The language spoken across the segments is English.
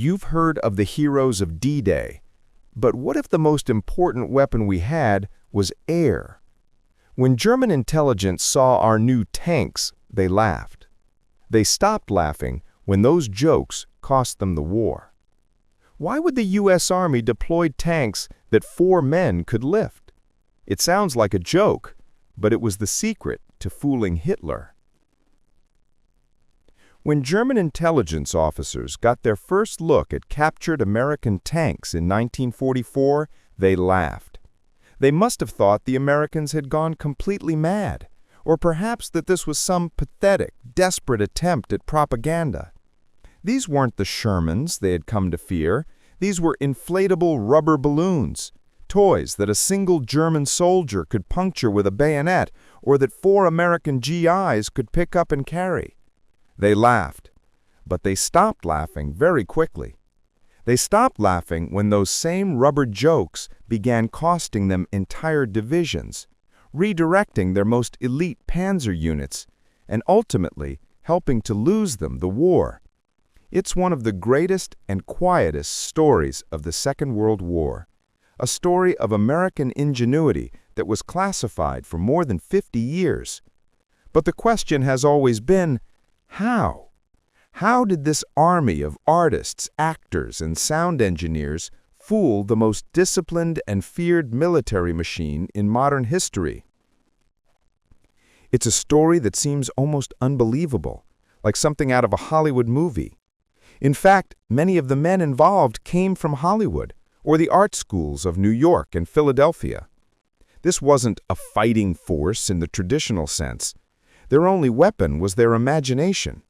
You've heard of the heroes of D-Day, but what if the most important weapon we had was air? When German intelligence saw our new tanks, they laughed. They stopped laughing when those jokes cost them the war. Why would the U.S. Army deploy tanks that 4 men could lift? It sounds like a joke, but it was the secret to fooling Hitler. When German intelligence officers got their first look at captured American tanks in 1944, they laughed. They must have thought the Americans had gone completely mad, or perhaps that this was some pathetic, desperate attempt at propaganda. These weren't the Shermans they had come to fear. These were inflatable rubber balloons, toys that a single German soldier could puncture with a bayonet or that 4 American GIs could pick up and carry. They laughed, but they stopped laughing very quickly. They stopped laughing when those same rubber jokes began costing them entire divisions, redirecting their most elite panzer units, and ultimately helping to lose them the war. It's one of the greatest and quietest stories of the Second World War, a story of American ingenuity that was classified for more than 50 years. But the question has always been, how? How did this army of artists, actors, and sound engineers fool the most disciplined and feared military machine in modern history? It's a story that seems almost unbelievable, like something out of a Hollywood movie. In fact, many of the men involved came from Hollywood or the art schools of New York and Philadelphia. This wasn't a fighting force in the traditional sense. Their only weapon was their imagination.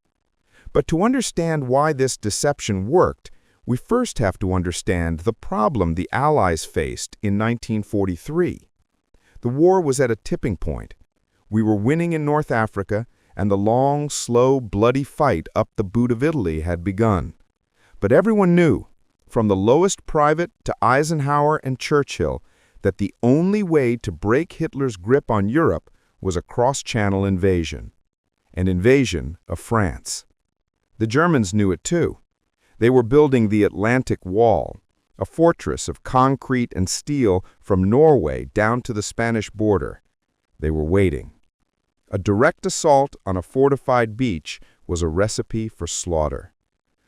But to understand why this deception worked, we first have to understand the problem the Allies faced in 1943. The war was at a tipping point. We were winning in North Africa, and the long, slow, bloody fight up the boot of Italy had begun. But everyone knew, from the lowest private to Eisenhower and Churchill, that the only way to break Hitler's grip on Europe was a cross-channel invasion, an invasion of France. The Germans knew it too. They were building the Atlantic Wall, a fortress of concrete and steel from Norway down to the Spanish border. They were waiting. A direct assault on a fortified beach was a recipe for slaughter.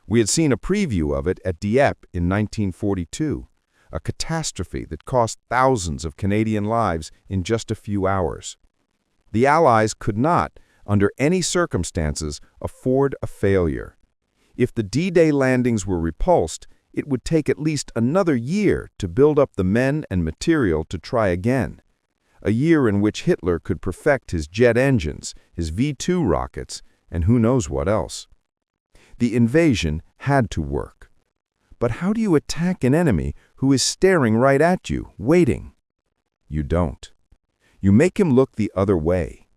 We had seen a preview of it at Dieppe in 1942, a catastrophe that cost thousands of Canadian lives in just a few hours. The Allies could not, under any circumstances, afford a failure. If the D-Day landings were repulsed, it would take at least another year to build up the men and material to try again. A year in which Hitler could perfect his jet engines, his V-2 rockets, and who knows what else. The invasion had to work. But how do you attack an enemy who is staring right at you, waiting? You don't. You make him look the other way.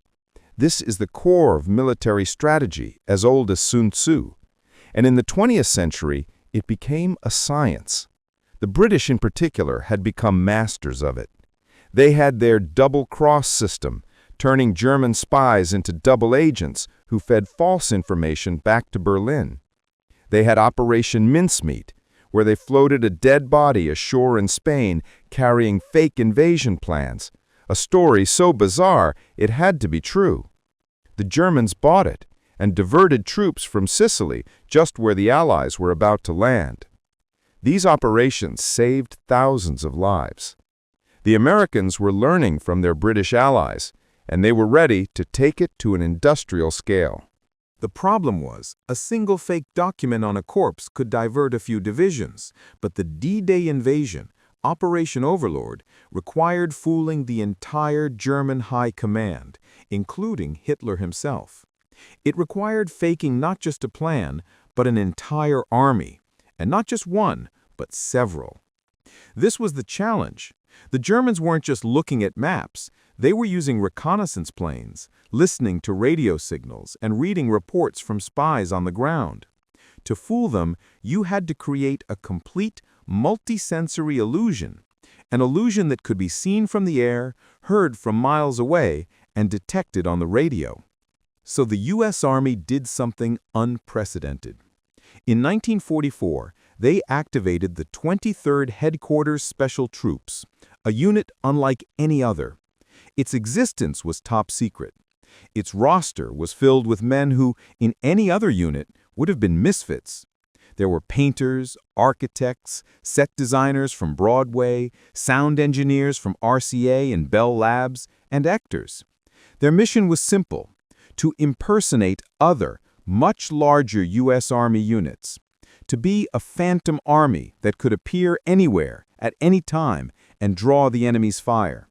This is the core of military strategy, as old as Sun Tzu. And in the 20th century, it became a science. The British in particular had become masters of it. They had their double-cross system, turning German spies into double agents who fed false information back to Berlin. They had Operation Mincemeat, where they floated a dead body ashore in Spain carrying fake invasion plans, a story so bizarre it had to be true. The Germans bought it and diverted troops from Sicily, just where the Allies were about to land. These operations saved thousands of lives. The Americans were learning from their British allies, and they were ready to take it to an industrial scale. The problem was, a single fake document on a corpse could divert a few divisions, but the D-Day invasion, Operation Overlord, required fooling the entire German high command, including Hitler himself. It required faking not just a plan, but an entire army, and not just one, but several. This was the challenge. The Germans weren't just looking at maps. They were using reconnaissance planes, listening to radio signals, and reading reports from spies on the ground. To fool them, you had to create a complete, multi-sensory illusion, an illusion that could be seen from the air, heard from miles away, and detected on the radio. So the U.S. Army did something unprecedented. In 1944, They activated the 23rd Headquarters Special Troops, a unit unlike any other. Its existence was top secret. Its roster was filled with men who, in any other unit, would have been misfits. There were painters, architects, set designers from Broadway, sound engineers from RCA and Bell Labs, and actors. Their mission was simple: to impersonate other, much larger U.S. Army units, to be a phantom army that could appear anywhere, at any time, and draw the enemy's fire.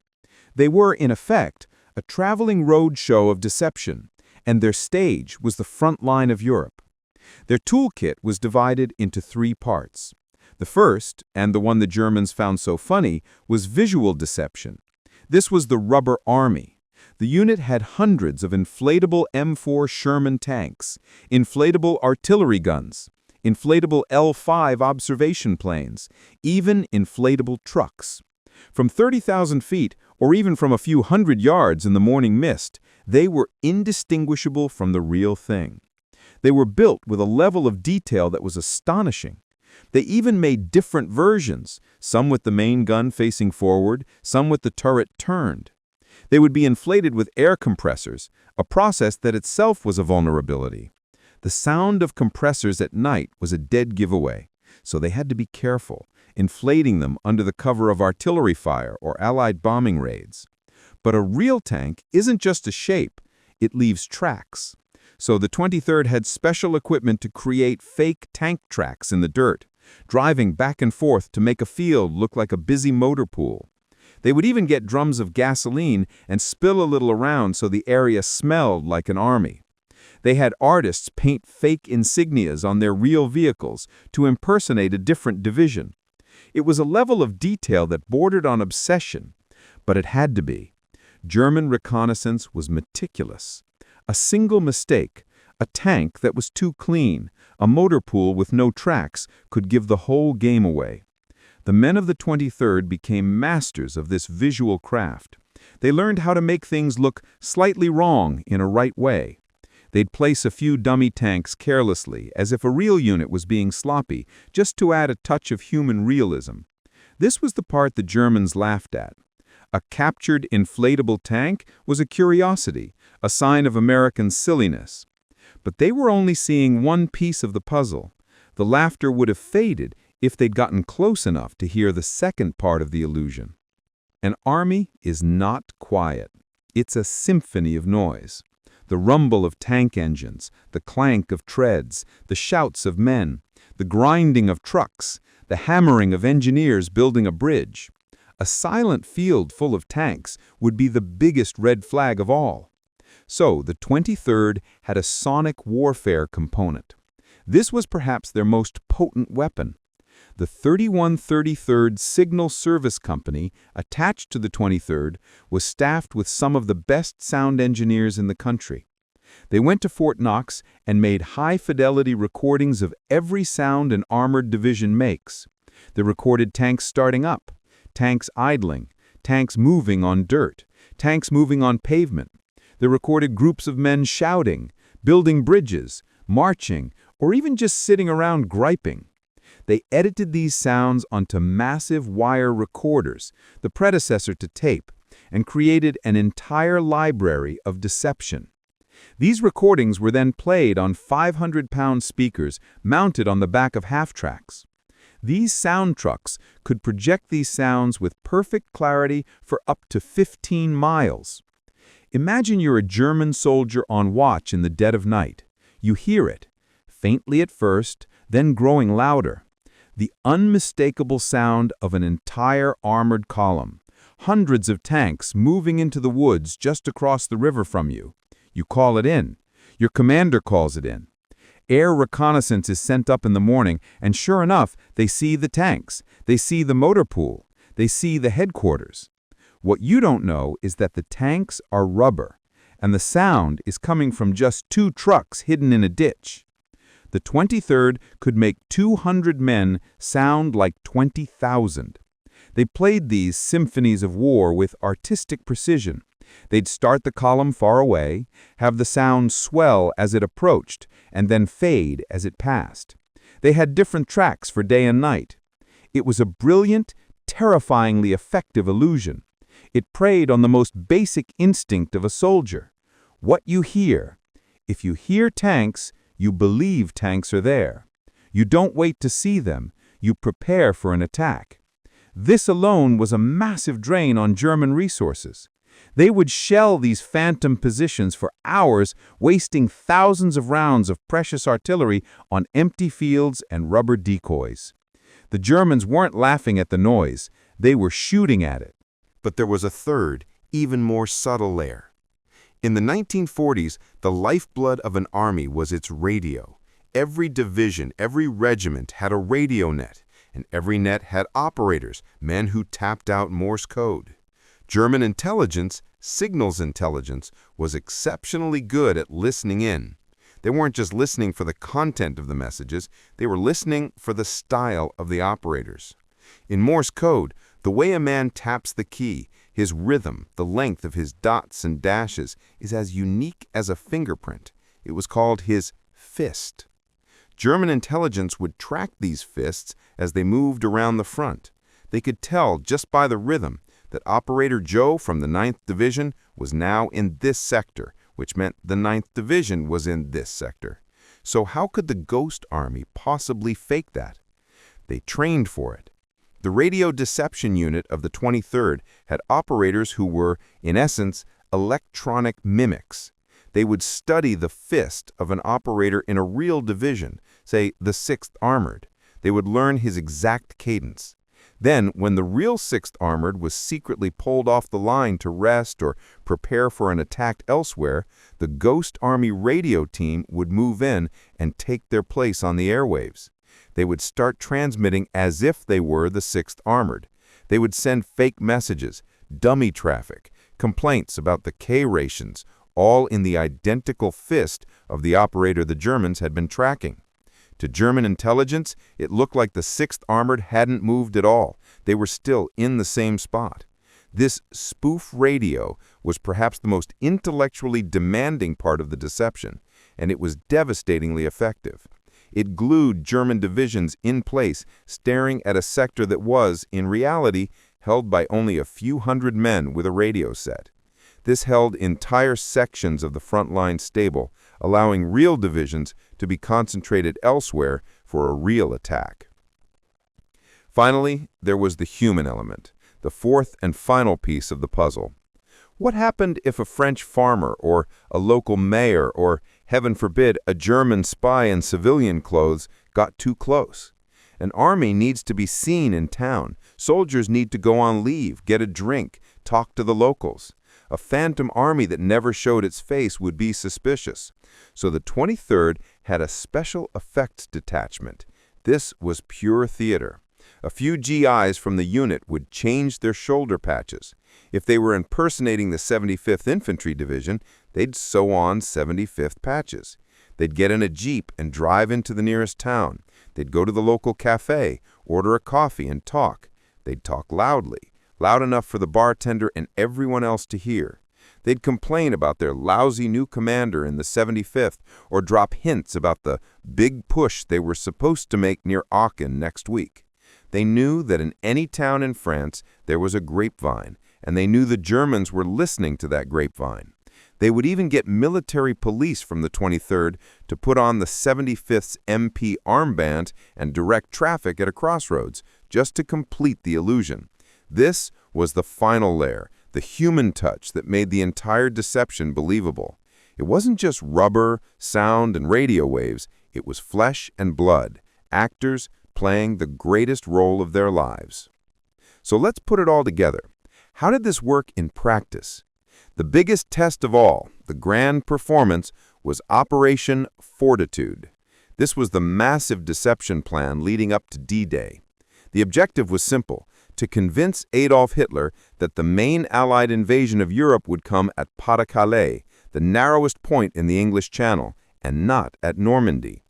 They were, in effect, a traveling road show of deception, and their stage was the front line of Europe. Their toolkit was divided into 3 parts. The first, and the one the Germans found so funny, was visual deception. This was the rubber army. The unit had hundreds of inflatable M4 Sherman tanks, inflatable artillery guns, inflatable L-5 observation planes, even inflatable trucks. From 30,000 feet, or even from a few hundred yards in the morning mist, they were indistinguishable from the real thing. They were built with a level of detail that was astonishing. They even made different versions, some with the main gun facing forward, some with the turret turned. They would be inflated with air compressors, a process that itself was a vulnerability. The sound of compressors at night was a dead giveaway, so they had to be careful, inflating them under the cover of artillery fire or Allied bombing raids. But a real tank isn't just a shape, it leaves tracks. So the 23rd had special equipment to create fake tank tracks in the dirt, driving back and forth to make a field look like a busy motor pool. They would even get drums of gasoline and spill a little around so the area smelled like an army. They had artists paint fake insignias on their real vehicles to impersonate a different division. It was a level of detail that bordered on obsession, but it had to be. German reconnaissance was meticulous. A single mistake, a tank that was too clean, a motor pool with no tracks, could give the whole game away. The men of the 23rd became masters of this visual craft. They learned how to make things look slightly wrong in a right way. They'd place a few dummy tanks carelessly, as if a real unit was being sloppy, just to add a touch of human realism. This was the part the Germans laughed at. A captured inflatable tank was a curiosity, a sign of American silliness. But they were only seeing one piece of the puzzle. The laughter would have faded if they'd gotten close enough to hear the second part of the illusion. An army is not quiet. It's a symphony of noise. The rumble of tank engines, the clank of treads, the shouts of men, the grinding of trucks, the hammering of engineers building a bridge. A silent field full of tanks would be the biggest red flag of all. So the 23rd had a sonic warfare component. This was perhaps their most potent weapon. The 3133rd Signal Service Company, attached to the 23rd, was staffed with some of the best sound engineers in the country. They went to Fort Knox and made high-fidelity recordings of every sound an armored division makes. They recorded tanks starting up, tanks idling, tanks moving on dirt, tanks moving on pavement. They recorded groups of men shouting, building bridges, marching, or even just sitting around griping. They edited these sounds onto massive wire recorders, the predecessor to tape, and created an entire library of deception. These recordings were then played on 500-pound speakers mounted on the back of half-tracks. These sound trucks could project these sounds with perfect clarity for up to 15 miles. Imagine you're a German soldier on watch in the dead of night. You hear it, faintly at first, then growing louder. The unmistakable sound of an entire armored column. Hundreds of tanks moving into the woods just across the river from you. You call it in. Your commander calls it in. Air reconnaissance is sent up in the morning, and sure enough, they see the tanks. They see the motor pool. They see the headquarters. What you don't know is that the tanks are rubber, and the sound is coming from just 2 trucks hidden in a ditch. The 23rd could make 200 men sound like 20,000. They played these symphonies of war with artistic precision. They'd start the column far away, have the sound swell as it approached, and then fade as it passed. They had different tracks for day and night. It was a brilliant, terrifyingly effective illusion. It preyed on the most basic instinct of a soldier. What you hear. If you hear tanks, you believe tanks are there. You don't wait to see them. You prepare for an attack. This alone was a massive drain on German resources. They would shell these phantom positions for hours, wasting thousands of rounds of precious artillery on empty fields and rubber decoys. The Germans weren't laughing at the noise. They were shooting at it. But there was a third, even more subtle layer. In the 1940s, the lifeblood of an army was its radio. Every division, every regiment had a radio net, and every net had operators, men who tapped out Morse code. German intelligence, signals intelligence, was exceptionally good at listening in. They weren't just listening for the content of the messages, they were listening for the style of the operators. In Morse code, the way a man taps the key, his rhythm, the length of his dots and dashes, is as unique as a fingerprint. It was called his fist. German intelligence would track these fists as they moved around the front. They could tell just by the rhythm that Operator Joe from the 9th Division was now in this sector, which meant the 9th Division was in this sector. So how could the Ghost Army possibly fake that? They trained for it. The radio deception unit of the 23rd had operators who were, in essence, electronic mimics. They would study the fist of an operator in a real division, say the 6th Armored. They would learn his exact cadence. Then, when the real 6th Armored was secretly pulled off the line to rest or prepare for an attack elsewhere, the Ghost Army radio team would move in and take their place on the airwaves. They would start transmitting as if they were the 6th Armored. They would send fake messages, dummy traffic, complaints about the K rations, all in the identical fist of the operator the Germans had been tracking. To German intelligence, it looked like the 6th Armored hadn't moved at all. They were still in the same spot. This spoof radio was perhaps the most intellectually demanding part of the deception, and it was devastatingly effective. It glued German divisions in place, staring at a sector that was, in reality, held by only a few hundred men with a radio set. This held entire sections of the front-line stable, allowing real divisions to be concentrated elsewhere for a real attack. Finally, there was the human element, the fourth and final piece of the puzzle. What happened if a French farmer or a local mayor or, heaven forbid, a German spy in civilian clothes got too close? An army needs to be seen in town. Soldiers need to go on leave, get a drink, talk to the locals. A phantom army that never showed its face would be suspicious. So the 23rd had a special effects detachment. This was pure theater. A few GIs from the unit would change their shoulder patches. If they were impersonating the 75th Infantry Division, they'd sew on 75th patches. They'd get in a Jeep and drive into the nearest town. They'd go to the local cafe, order a coffee and talk. They'd talk loudly, loud enough for the bartender and everyone else to hear. They'd complain about their lousy new commander in the 75th or drop hints about the big push they were supposed to make near Aachen next week. They knew that in any town in France there was a grapevine, and they knew the Germans were listening to that grapevine. They would even get military police from the 23rd to put on the 75th's MP armband and direct traffic at a crossroads, just to complete the illusion. This was the final layer, the human touch that made the entire deception believable. It wasn't just rubber, sound, and radio waves. It was flesh and blood, actors playing the greatest role of their lives. So let's put it all together. How did this work in practice? The biggest test of all, the grand performance, was Operation Fortitude. This was the massive deception plan leading up to D-Day. The objective was simple: to convince Adolf Hitler that the main Allied invasion of Europe would come at Pas-de-Calais, the narrowest point in the English Channel, and not at Normandy.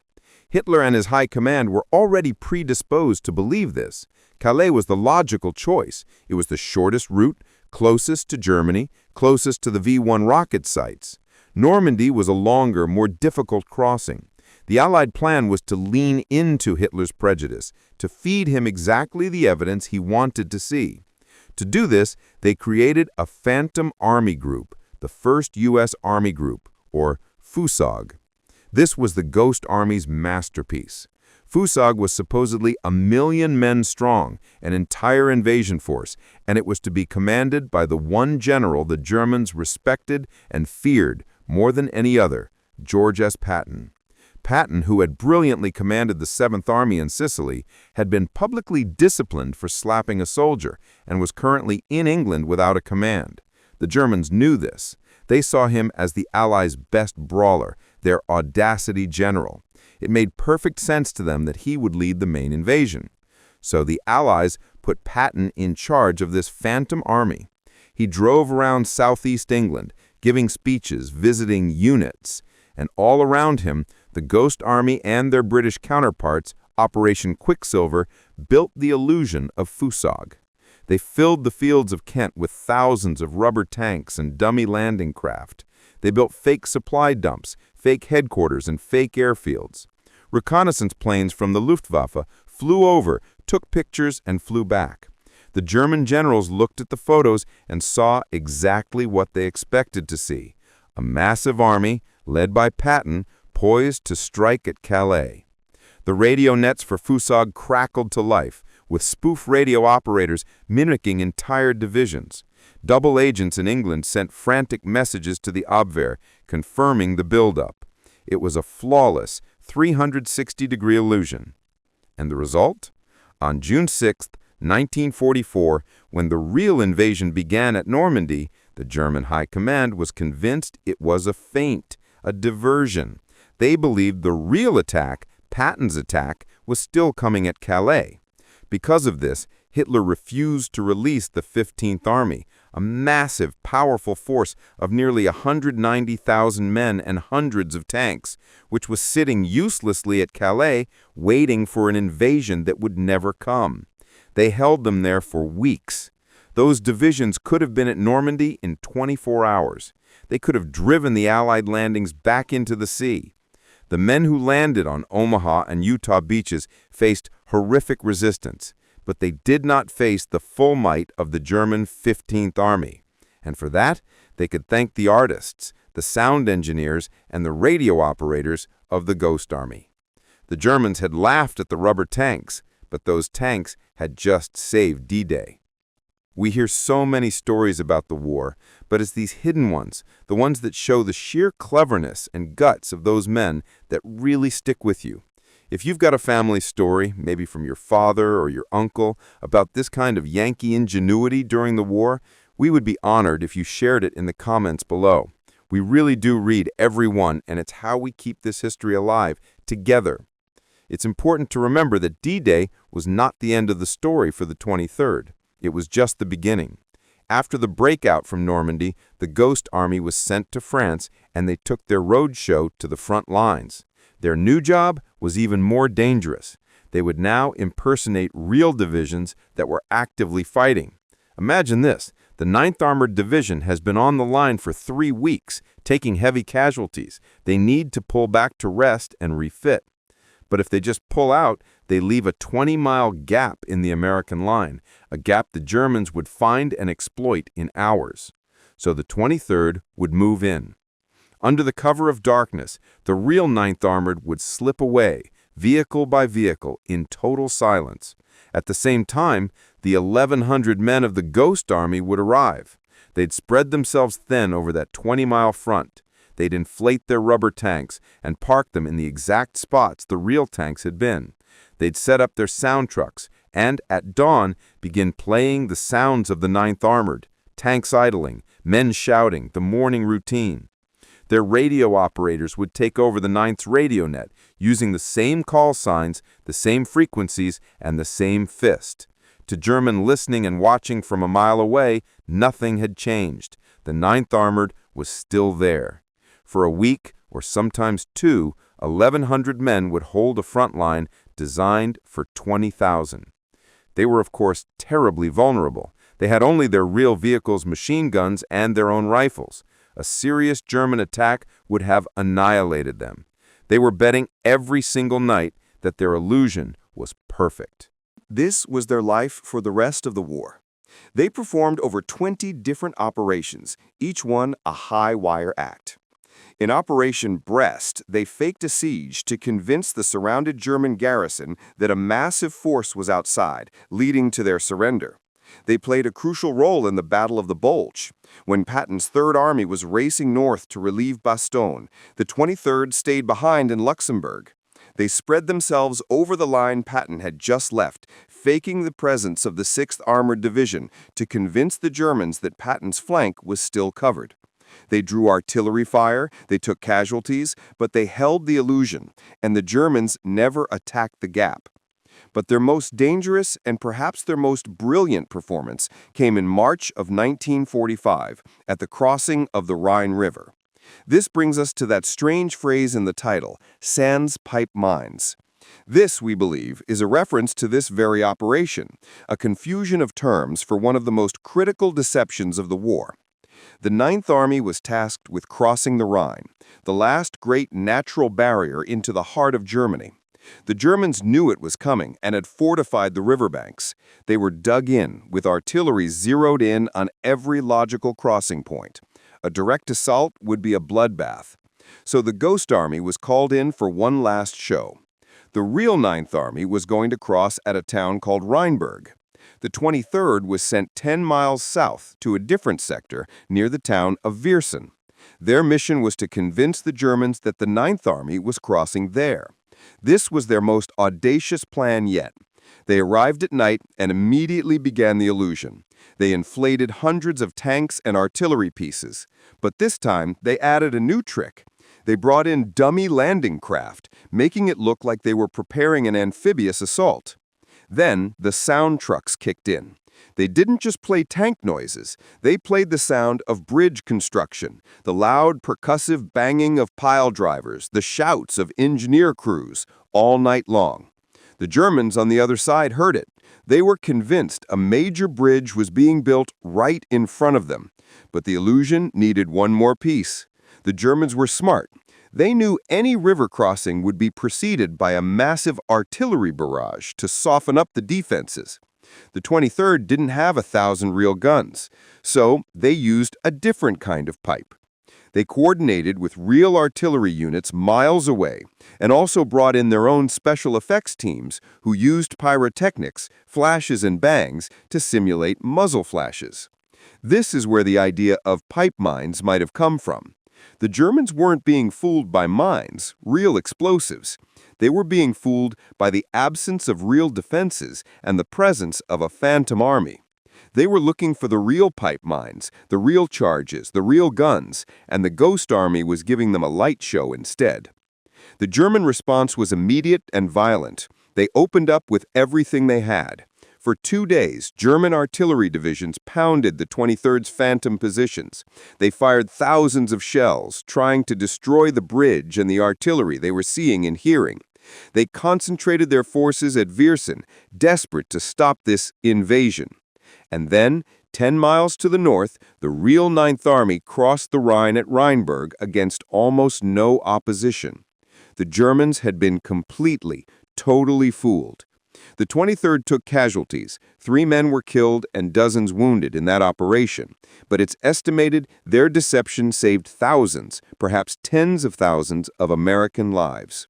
Hitler and his high command were already predisposed to believe this. Calais was the logical choice. It was the shortest route, closest to Germany, closest to the V-1 rocket sites. Normandy was a longer, more difficult crossing. The Allied plan was to lean into Hitler's prejudice, to feed him exactly the evidence he wanted to see. To do this, they created a Phantom Army Group, the first U.S. Army Group, or FUSOG. This was the Ghost Army's masterpiece. FUSOG was supposedly 1 million men strong, an entire invasion force, and it was to be commanded by the one general the Germans respected and feared more than any other, George S. Patton. Patton, who had brilliantly commanded the 7th Army in Sicily, had been publicly disciplined for slapping a soldier and was currently in England without a command. The Germans knew this. They saw him as the Allies' best brawler, their audacity general. It made perfect sense to them that he would lead the main invasion. So the Allies put Patton in charge of this phantom army. He drove around southeast England, giving speeches, visiting units, and all around him, the Ghost Army and their British counterparts, Operation Quicksilver, built the illusion of FUSOG. They filled the fields of Kent with thousands of rubber tanks and dummy landing craft. They built fake supply dumps, fake headquarters, and fake airfields. Reconnaissance planes from the Luftwaffe flew over, took pictures, and flew back. The German generals looked at the photos and saw exactly what they expected to see: a massive army, led by Patton, poised to strike at Calais. The radio nets for FUSOG crackled to life, with spoof radio operators mimicking entire divisions. Double agents in England sent frantic messages to the Abwehr, confirming the buildup. It was a flawless 360-degree illusion. And the result? On June 6, 1944, when the real invasion began at Normandy, the German High Command was convinced it was a feint, a diversion. They believed the real attack, Patton's attack, was still coming at Calais. Because of this, Hitler refused to release the 15th Army, a massive, powerful force of nearly 190,000 men and hundreds of tanks, which was sitting uselessly at Calais, waiting for an invasion that would never come. They held them there for weeks. Those divisions could have been at Normandy in 24 hours. They could have driven the Allied landings back into the sea. The men who landed on Omaha and Utah beaches faced horrific resistance, but they did not face the full might of the German 15th Army. And for that, they could thank the artists, the sound engineers, and the radio operators of the Ghost Army. The Germans had laughed at the rubber tanks, but those tanks had just saved D-Day. We hear so many stories about the war, but it's these hidden ones, the ones that show the sheer cleverness and guts of those men, that really stick with you. If you've got a family story, maybe from your father or your uncle, about this kind of Yankee ingenuity during the war, we would be honored if you shared it in the comments below. We really do read every one, and it's how we keep this history alive, together. It's important to remember that D-Day was not the end of the story for the 23rd. It was just the beginning. After the breakout from Normandy, the Ghost Army was sent to France, and they took their roadshow to the front lines. Their new job was even more dangerous. They would now impersonate real divisions that were actively fighting. Imagine this: the 9th Armored Division has been on the line for 3 weeks, taking heavy casualties. They need to pull back to rest and refit. But if they just pull out, they leave a 20-mile gap in the American line, a gap the Germans would find and exploit in hours. So the 23rd would move in. Under the cover of darkness, the real 9th Armored would slip away, vehicle by vehicle, in total silence. At the same time, the 1,100 men of the Ghost Army would arrive. They'd spread themselves thin over that 20-mile front. They'd inflate their rubber tanks and park them in the exact spots the real tanks had been. They'd set up their sound trucks and, at dawn, begin playing the sounds of the 9th Armored, tanks idling, men shouting, the morning routine. Their radio operators would take over the 9th's radio net, using the same call signs, the same frequencies, and the same fist. To German listening and watching from a mile away, nothing had changed. The 9th Armored was still there. For a week, or sometimes 2, 1,100 men would hold a front line designed for 20,000. They were, of course, terribly vulnerable. They had only their real vehicles' machine guns and their own rifles. A serious German attack would have annihilated them. They were betting every single night that their illusion was perfect. This was their life for the rest of the war. They performed over 20 different operations, each one a high-wire act. In Operation Brest, they faked a siege to convince the surrounded German garrison that a massive force was outside, leading to their surrender. They played a crucial role in the Battle of the Bulge. When Patton's Third Army was racing north to relieve Bastogne, the 23rd stayed behind in Luxembourg. They spread themselves over the line Patton had just left, faking the presence of the 6th Armored Division to convince the Germans that Patton's flank was still covered. They drew artillery fire, they took casualties, but they held the illusion, and the Germans never attacked the gap. But their most dangerous and perhaps their most brilliant performance came in March of 1945 at the crossing of the Rhine River. This brings us to that strange phrase in the title, sans pipe mines. This, we believe, is a reference to this very operation, a confusion of terms for one of the most critical deceptions of the war. The Ninth Army was tasked with crossing the Rhine, the last great natural barrier into the heart of Germany. The Germans knew it was coming and had fortified the riverbanks. They were dug in, with artillery zeroed in on every logical crossing point. A direct assault would be a bloodbath. So the Ghost Army was called in for one last show. The real Ninth Army was going to cross at a town called Rheinberg. The 23rd was sent 10 miles south to a different sector near the town of Viersen. Their mission was to convince the Germans that the Ninth Army was crossing there. This was their most audacious plan yet. They arrived at night and immediately began the illusion. They inflated hundreds of tanks and artillery pieces. But this time, they added a new trick. They brought in dummy landing craft, making it look like they were preparing an amphibious assault. Then, the sound trucks kicked in. They didn't just play tank noises. They played the sound of bridge construction, the loud, percussive banging of pile drivers, the shouts of engineer crews, all night long. The Germans on the other side heard it. They were convinced a major bridge was being built right in front of them. But the illusion needed one more piece. The Germans were smart. They knew any river crossing would be preceded by a massive artillery barrage to soften up the defenses. The 23rd didn't have 1,000 real guns, so they used a different kind of pipe. They coordinated with real artillery units miles away and also brought in their own special effects teams who used pyrotechnics, flashes and bangs to simulate muzzle flashes. This is where the idea of pipe mines might have come from. The Germans weren't being fooled by mines, real explosives. They were being fooled by the absence of real defenses and the presence of a phantom army. They were looking for the real pipe mines, the real charges, the real guns, and the Ghost Army was giving them a light show instead. The German response was immediate and violent. They opened up with everything they had. For 2 days, German artillery divisions pounded the 23rd's phantom positions. They fired thousands of shells, trying to destroy the bridge and the artillery they were seeing and hearing. They concentrated their forces at Viersen, desperate to stop this invasion. And then, 10 miles to the north, the real Ninth Army crossed the Rhine at Rheinberg against almost no opposition. The Germans had been completely, totally fooled. The 23rd took casualties. 3 men were killed and dozens wounded in that operation. But it's estimated their deception saved thousands, perhaps tens of thousands of American lives.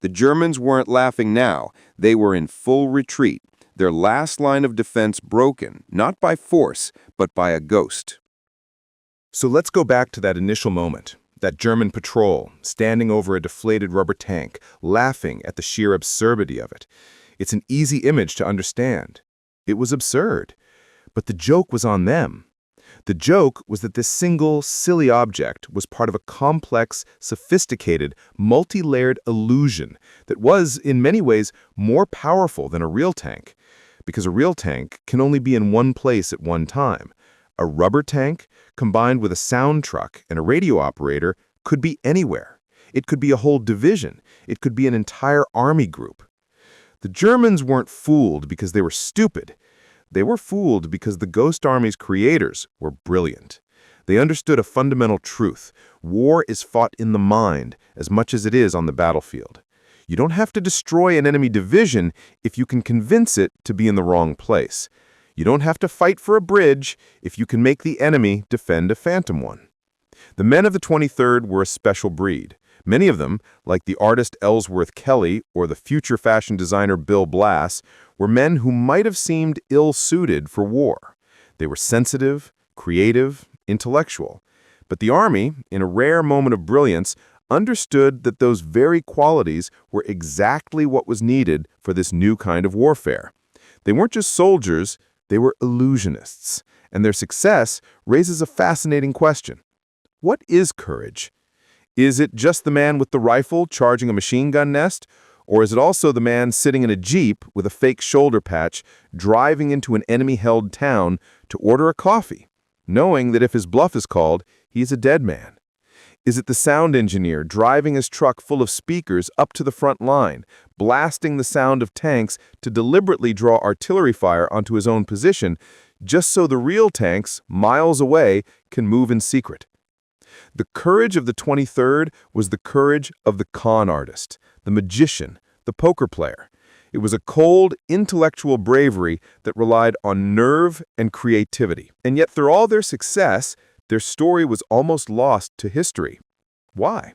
The Germans weren't laughing now. They were in full retreat, their last line of defense broken, not by force, but by a ghost. So let's go back to that initial moment, that German patrol, standing over a deflated rubber tank, laughing at the sheer absurdity of it. It's an easy image to understand. It was absurd. But the joke was on them. The joke was that this single, silly object was part of a complex, sophisticated, multi-layered illusion that was, in many ways, more powerful than a real tank. Because a real tank can only be in one place at one time. A rubber tank, combined with a sound truck and a radio operator, could be anywhere. It could be a whole division. It could be an entire army group. The Germans weren't fooled because they were stupid. They were fooled because the Ghost Army's creators were brilliant. They understood a fundamental truth. War is fought in the mind as much as it is on the battlefield. You don't have to destroy an enemy division if you can convince it to be in the wrong place. You don't have to fight for a bridge if you can make the enemy defend a phantom one. The men of the 23rd were a special breed. Many of them, like the artist Ellsworth Kelly or the future fashion designer Bill Blass, were men who might have seemed ill-suited for war. They were sensitive, creative, intellectual. But the Army, in a rare moment of brilliance, understood that those very qualities were exactly what was needed for this new kind of warfare. They weren't just soldiers, they were illusionists. And their success raises a fascinating question. What is courage? Is it just the man with the rifle charging a machine gun nest? Or is it also the man sitting in a Jeep with a fake shoulder patch, driving into an enemy-held town to order a coffee, knowing that if his bluff is called, he is a dead man? Is it the sound engineer driving his truck full of speakers up to the front line, blasting the sound of tanks to deliberately draw artillery fire onto his own position, just so the real tanks, miles away, can move in secret? The courage of the 23rd was the courage of the con artist, the magician, the poker player. It was a cold, intellectual bravery that relied on nerve and creativity. And yet, through all their success, their story was almost lost to history. Why?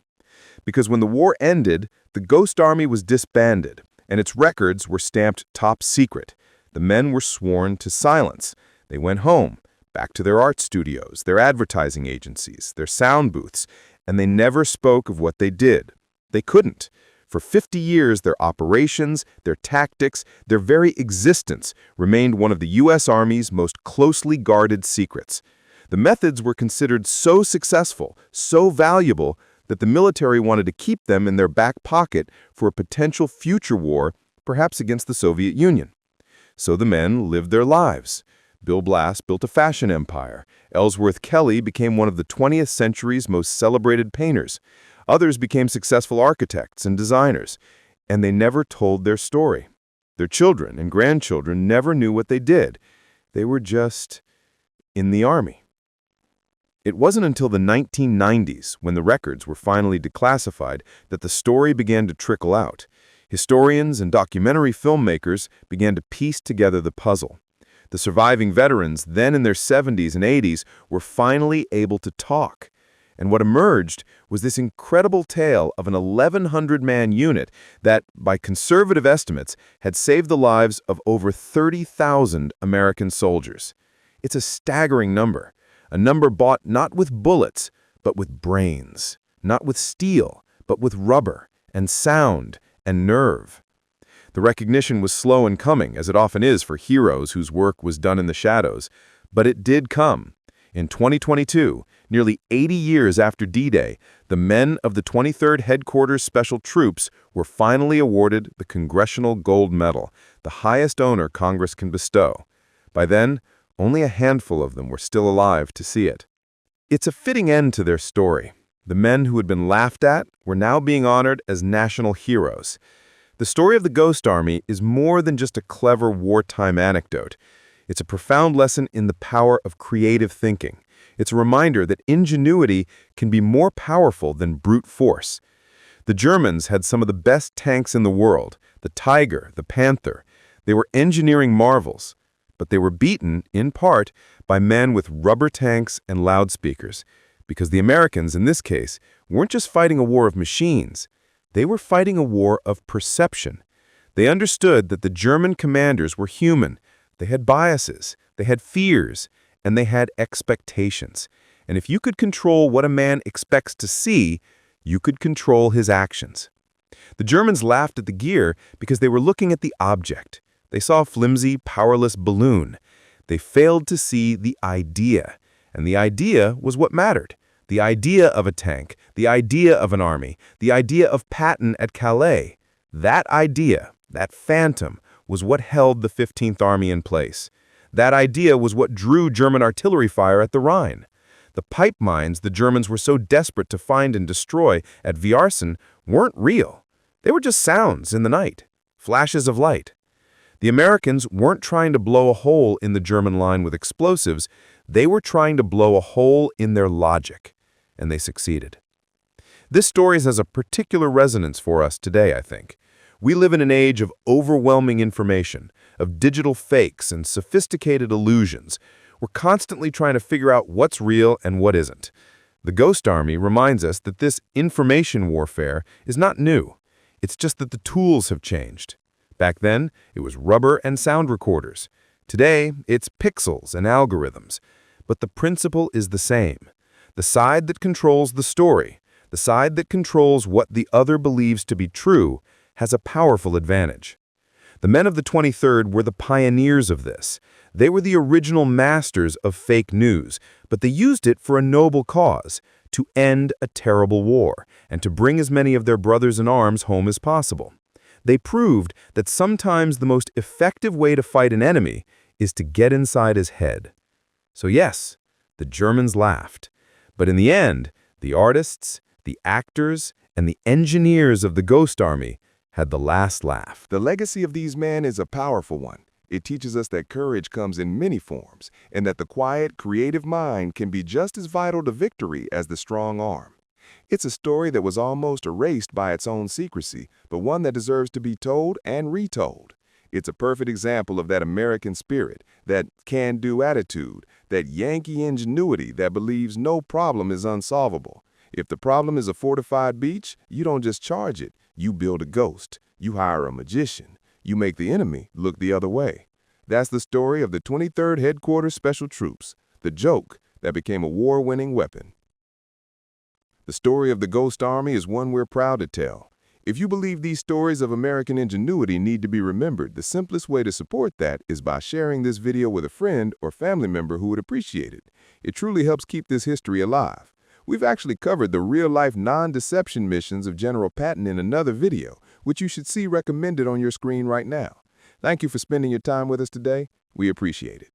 Because when the war ended, the Ghost Army was disbanded, and its records were stamped top secret. The men were sworn to silence. They went home, back to their art studios, their advertising agencies, their sound booths, and they never spoke of what they did. They couldn't. For 50 years, their operations, their tactics, their very existence remained one of the U.S. Army's most closely guarded secrets. The methods were considered so successful, so valuable, that the military wanted to keep them in their back pocket for a potential future war, perhaps against the Soviet Union. So the men lived their lives. Bill Blass built a fashion empire. Ellsworth Kelly became one of the 20th century's most celebrated painters. Others became successful architects and designers, and they never told their story. Their children and grandchildren never knew what they did. They were just in the Army. It wasn't until the 1990s, when the records were finally declassified, that the story began to trickle out. Historians and documentary filmmakers began to piece together the puzzle. The surviving veterans, then in their 70s and 80s, were finally able to talk. And what emerged was this incredible tale of an 1,100-man unit that, by conservative estimates, had saved the lives of over 30,000 American soldiers. It's a staggering number, a number bought not with bullets, but with brains, not with steel, but with rubber and sound and nerve. The recognition was slow in coming, as it often is for heroes whose work was done in the shadows, but it did come. In 2022, nearly 80 years after D-Day, the men of the 23rd Headquarters Special Troops were finally awarded the Congressional Gold Medal, the highest honor Congress can bestow. By then, only a handful of them were still alive to see it. It's a fitting end to their story. The men who had been laughed at were now being honored as national heroes. The story of the Ghost Army is more than just a clever wartime anecdote. It's a profound lesson in the power of creative thinking. It's a reminder that ingenuity can be more powerful than brute force. The Germans had some of the best tanks in the world, the Tiger, the Panther. They were engineering marvels, but they were beaten, in part, by men with rubber tanks and loudspeakers, because the Americans, in this case, weren't just fighting a war of machines. They were fighting a war of perception. They understood that the German commanders were human. They had biases, they had fears, and they had expectations. And if you could control what a man expects to see, you could control his actions. The Germans laughed at the gear because they were looking at the object. They saw a flimsy, powerless balloon. They failed to see the idea, and the idea was what mattered. The idea of a tank, the idea of an army, the idea of Patton at Calais. That idea, that phantom, was what held the 15th Army in place. That idea was what drew German artillery fire at the Rhine. The pipe mines the Germans were so desperate to find and destroy at Viersen weren't real. They were just sounds in the night, flashes of light. The Americans weren't trying to blow a hole in the German line with explosives, they were trying to blow a hole in their logic, and they succeeded. This story has a particular resonance for us today, I think. We live in an age of overwhelming information, of digital fakes and sophisticated illusions. We're constantly trying to figure out what's real and what isn't. The Ghost Army reminds us that this information warfare is not new. It's just that the tools have changed. Back then, it was rubber and sound recorders. Today, it's pixels and algorithms. But the principle is the same. The side that controls the story, the side that controls what the other believes to be true, has a powerful advantage. The men of the 23rd were the pioneers of this. They were the original masters of fake news, but they used it for a noble cause, to end a terrible war, and to bring as many of their brothers in arms home as possible. They proved that sometimes the most effective way to fight an enemy is to get inside his head. So yes, the Germans laughed. But in the end, the artists, the actors, and the engineers of the Ghost Army had the last laugh. The legacy of these men is a powerful one. It teaches us that courage comes in many forms, and that the quiet, creative mind can be just as vital to victory as the strong arm. It's a story that was almost erased by its own secrecy, but one that deserves to be told and retold. It's a perfect example of that American spirit, that can-do attitude, that Yankee ingenuity that believes no problem is unsolvable. If the problem is a fortified beach, you don't just charge it. You build a ghost. You hire a magician. You make the enemy look the other way. That's the story of the 23rd Headquarters Special Troops, the joke that became a war-winning weapon. The story of the Ghost Army is one we're proud to tell. If you believe these stories of American ingenuity need to be remembered, the simplest way to support that is by sharing this video with a friend or family member who would appreciate it. It truly helps keep this history alive. We've actually covered the real-life non-deception missions of General Patton in another video, which you should see recommended on your screen right now. Thank you for spending your time with us today. We appreciate it.